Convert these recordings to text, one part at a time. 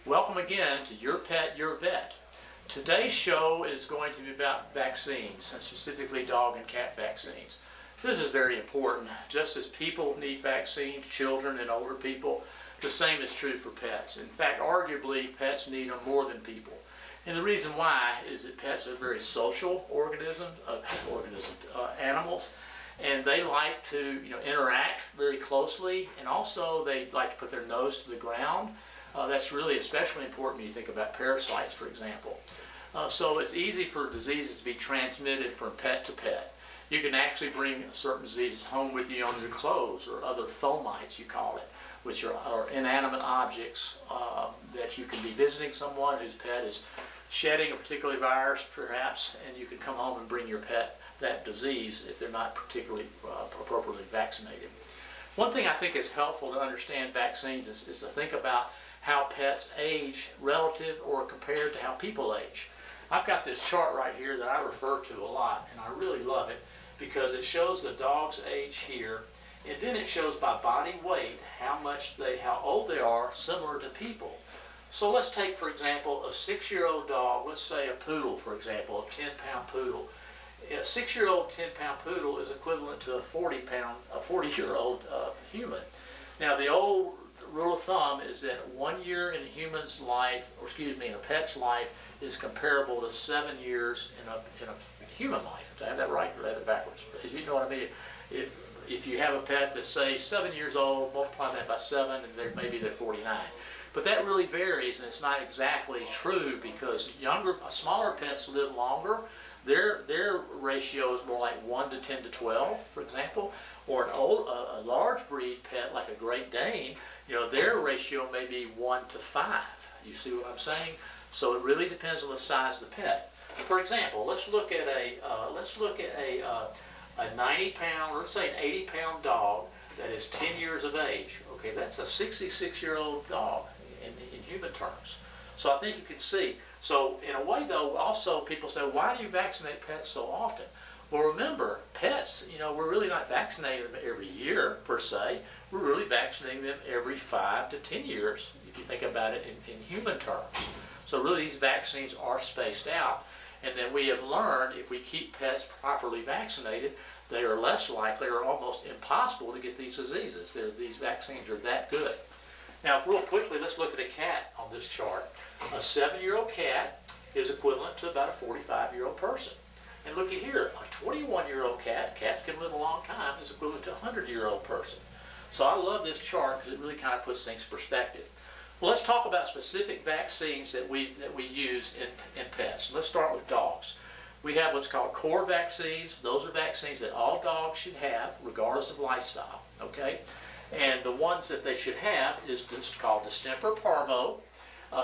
Welcome again to Your Pet, Your Vet. Today's show is going to be about vaccines, and specifically dog and cat vaccines. This is very important. Just as people need vaccines, children and older people, the same is true for pets. In fact, arguably, pets need them more than people. And the reason why is that pets are very social animals, and they like to interact very closely, and also they like to put their nose to the ground. That's really especially important when you think about parasites, for example. So it's easy for diseases to be transmitted from pet to pet. You can actually bring certain diseases home with you on your clothes, or other fomites, you call it, which are inanimate objects that you can be visiting someone whose pet is shedding a particular virus, perhaps, and you can come home and bring your pet that disease if they're not particularly appropriately vaccinated. One thing I think is helpful to understand vaccines is to think about how pets age relative or compared to how people age. I've got this chart right here that I refer to a lot, and I really love it because it shows the dog's age here, and then it shows by body weight how old they are, similar to people. So let's take, for example, a 6-year-old dog. Let's say a poodle, for example, a 10-pound poodle. A 6-year-old 10-pound poodle is equivalent to a 40-year-old human. Now, the old rule of thumb is that 1 year in a human's life, in a pet's life, is comparable to 7 years in a human life. Did I have that right, or that backwards? You know what I mean? If you have a pet that's, say, 7 years old, multiply that by 7, and maybe they're 49. But that really varies, and it's not exactly true, because smaller pets live longer. Their ratio is more like 1 to 10 to 12, for example. Or a large breed pet like a Great Dane, their ratio may be 1 to 5. You see what I'm saying? So it really depends on the size of the pet. For example, let's look at a 90-pound, let's say an 80-pound dog that is 10 years of age. Okay, that's a 66-year-old dog in human terms. So I think you can see. So in a way, though, also people say, why do you vaccinate pets so often? Well, remember, pets, we're really not vaccinating them every year, per se. We're really vaccinating them every 5 to 10 years, if you think about it in human terms. So really, these vaccines are spaced out. And then we have learned if we keep pets properly vaccinated, they are less likely or almost impossible to get these diseases. These vaccines are that good. Now, real quickly, let's look at a cat on this chart. A 7-year-old cat is equivalent to about a 45-year-old person. And looky here, a 21-year-old cat, cats can live a long time, is equivalent to a 100-year-old person. So I love this chart because it really kind of puts things in perspective. Well, let's talk about specific vaccines that we use in pets. Let's start with dogs. We have what's called core vaccines. Those are vaccines that all dogs should have, regardless of lifestyle. Okay, and the ones that they should have is called distemper parvo.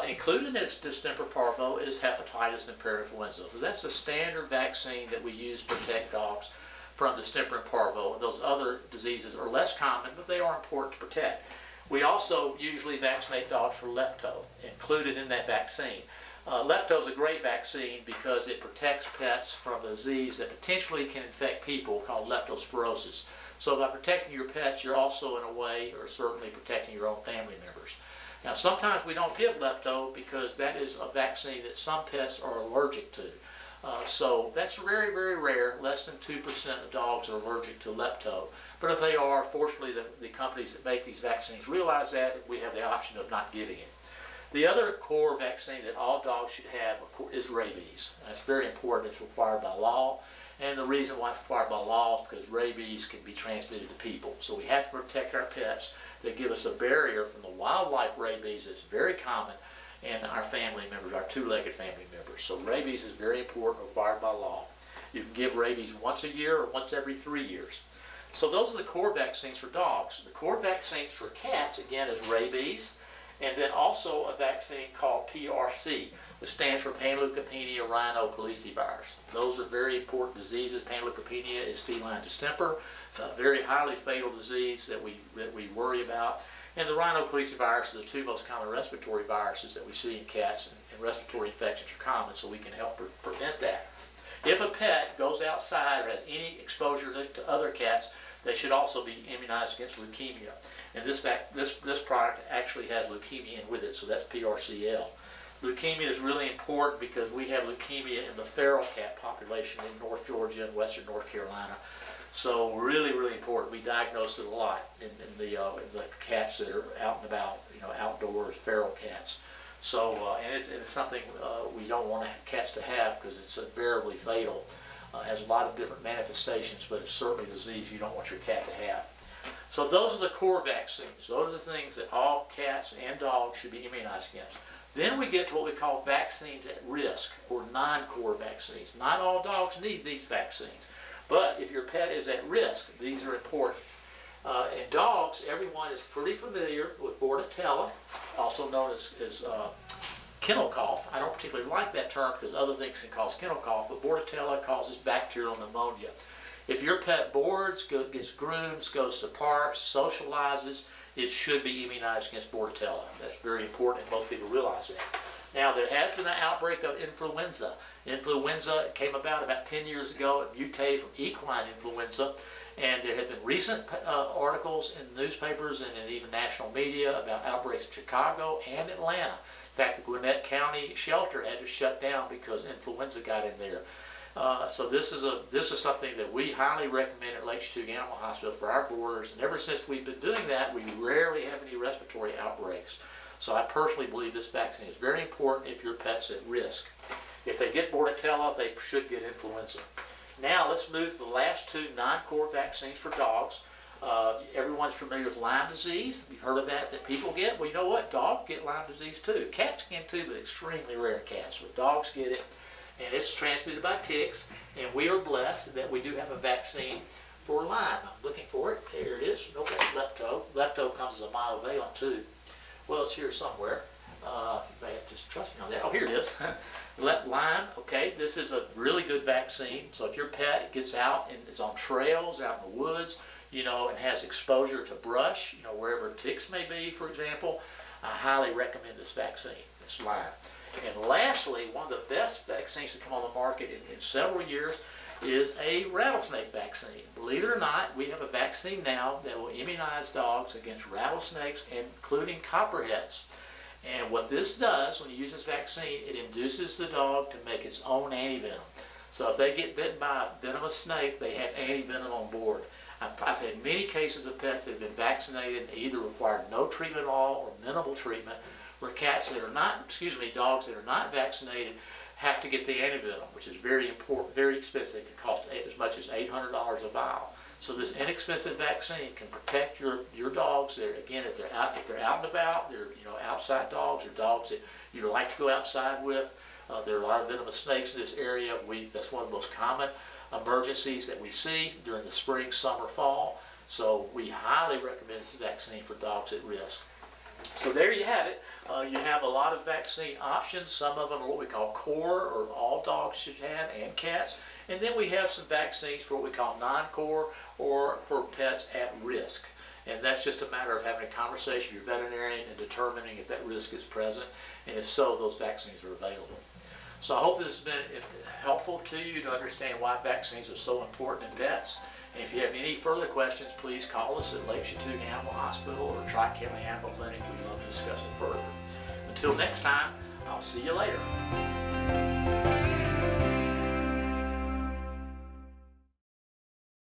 Included in its distemper parvo is hepatitis and parainfluenza. So that's a standard vaccine that we use to protect dogs from distemper and parvo. Those other diseases are less common, but they are important to protect. We also usually vaccinate dogs for lepto, included in that vaccine. Lepto is a great vaccine because it protects pets from a disease that potentially can infect people called leptospirosis. So by protecting your pets, you're also in a way, or certainly protecting your own family members. Now, sometimes we don't give lepto because that is a vaccine that some pets are allergic to. So that's very, very rare. Less than 2% of dogs are allergic to lepto. But if they are, fortunately, the companies that make these vaccines realize that, we have the option of not giving it. The other core vaccine that all dogs should have is rabies. That's very important. It's required by law. And the reason why it's required by law is because rabies can be transmitted to people. So we have to protect our pets. That give us a barrier from the wildlife rabies that's very common in our family members, our two-legged family members. So rabies is very important, required by law. You can give rabies once a year or once every 3 years. So those are the core vaccines for dogs. The core vaccines for cats, again, is rabies, and then also a vaccine called PRC, which stands for panleukopenia rhinocalicivirus. Those are very important diseases. Panleukopenia is feline distemper, a very highly fatal disease that we worry about. And the rhinocalicivirus are the two most common respiratory viruses that we see in cats, and respiratory infections are common, so we can help prevent that. If a pet goes outside or has any exposure to other cats, they should also be immunized against leukemia. And this product actually has leukemia in with it, so that's PRCL. Leukemia is really important because we have leukemia in the feral cat population in North Georgia and Western North Carolina. So really, really important. We diagnose it a lot in the cats that are out and about, outdoors, feral cats. So, and it's something we don't want cats to have because it's invariably fatal. Has a lot of different manifestations, but it's certainly a disease you don't want your cat to have. So those are the core vaccines. Those are the things that all cats and dogs should be immunized against. Then we get to what we call vaccines at risk, or non-core vaccines. Not all dogs need these vaccines, but if your pet is at risk, these are important. In dogs, everyone is pretty familiar with Bordetella, also known as kennel cough. I don't particularly like that term because other things can cause kennel cough, but Bordetella causes bacterial pneumonia. If your pet boards, gets groomed, goes to parks, socializes, it should be immunized against Bordetella. That's very important, and most people realize that. Now, there has been an outbreak of influenza. Influenza came about 10 years ago. It mutated from equine influenza, and there have been recent articles in newspapers and in even national media about outbreaks in Chicago and Atlanta. In fact, the Gwinnett County shelter had to shut down because influenza got in there. So this is something that we highly recommend at Lake Chattooga Animal Hospital for our boarders, and ever since we've been doing that, we rarely have any respiratory outbreaks. So I personally believe this vaccine is very important if your pet's at risk. If they get Bordetella, they should get influenza. Now let's move to the last two non-core vaccines for dogs. Everyone's familiar with Lyme disease. You've heard of that people get. Well, you know what? Dogs get Lyme disease too. Cats can too, but extremely rare cats. But dogs get it. And it's transmitted by ticks, and we are blessed that we do have a vaccine for Lyme. I'm looking for it. There it is. Okay, Lepto. Lepto comes as a monovalent too. Well, it's here somewhere. You may have to just trust me on that. Oh, here it is. Lyme, okay, this is a really good vaccine. So if your pet gets out and is on trails, out in the woods, and has exposure to brush, wherever ticks may be, for example, I highly recommend this vaccine. It's Lyme. And lastly, one of the best vaccines to come on the market in several years is a rattlesnake vaccine. Believe it or not, we have a vaccine now that will immunize dogs against rattlesnakes, including copperheads. And what this does, when you use this vaccine, it induces the dog to make its own antivenom. So if they get bitten by a venomous snake, they have antivenom on board. I've had many cases of pets that have been vaccinated and either required no treatment at all or minimal treatment, where dogs that are not vaccinated have to get the antivenom, which is very important, very expensive. It can cost as much as $800 a vial. So this inexpensive vaccine can protect your dogs. There again, if they're out and about, they're outside dogs or dogs that you like to go outside with. There are a lot of venomous snakes in this area. That's one of the most common emergencies that we see during the spring, summer, fall. So we highly recommend this vaccine for dogs at risk. So there you have it. You have a lot of vaccine options. Some of them are what we call core, or all dogs should have, and cats. And then we have some vaccines for what we call non-core, or for pets at risk. And that's just a matter of having a conversation with your veterinarian and determining if that risk is present, and if so, those vaccines are available. So I hope this has been helpful to you to understand why vaccines are so important in pets. And if you have any further questions, please call us at Lake Chattooga Animal Hospital or Tri-County Animal Clinic. We'd love to discuss it further. Until next time, I'll see you later.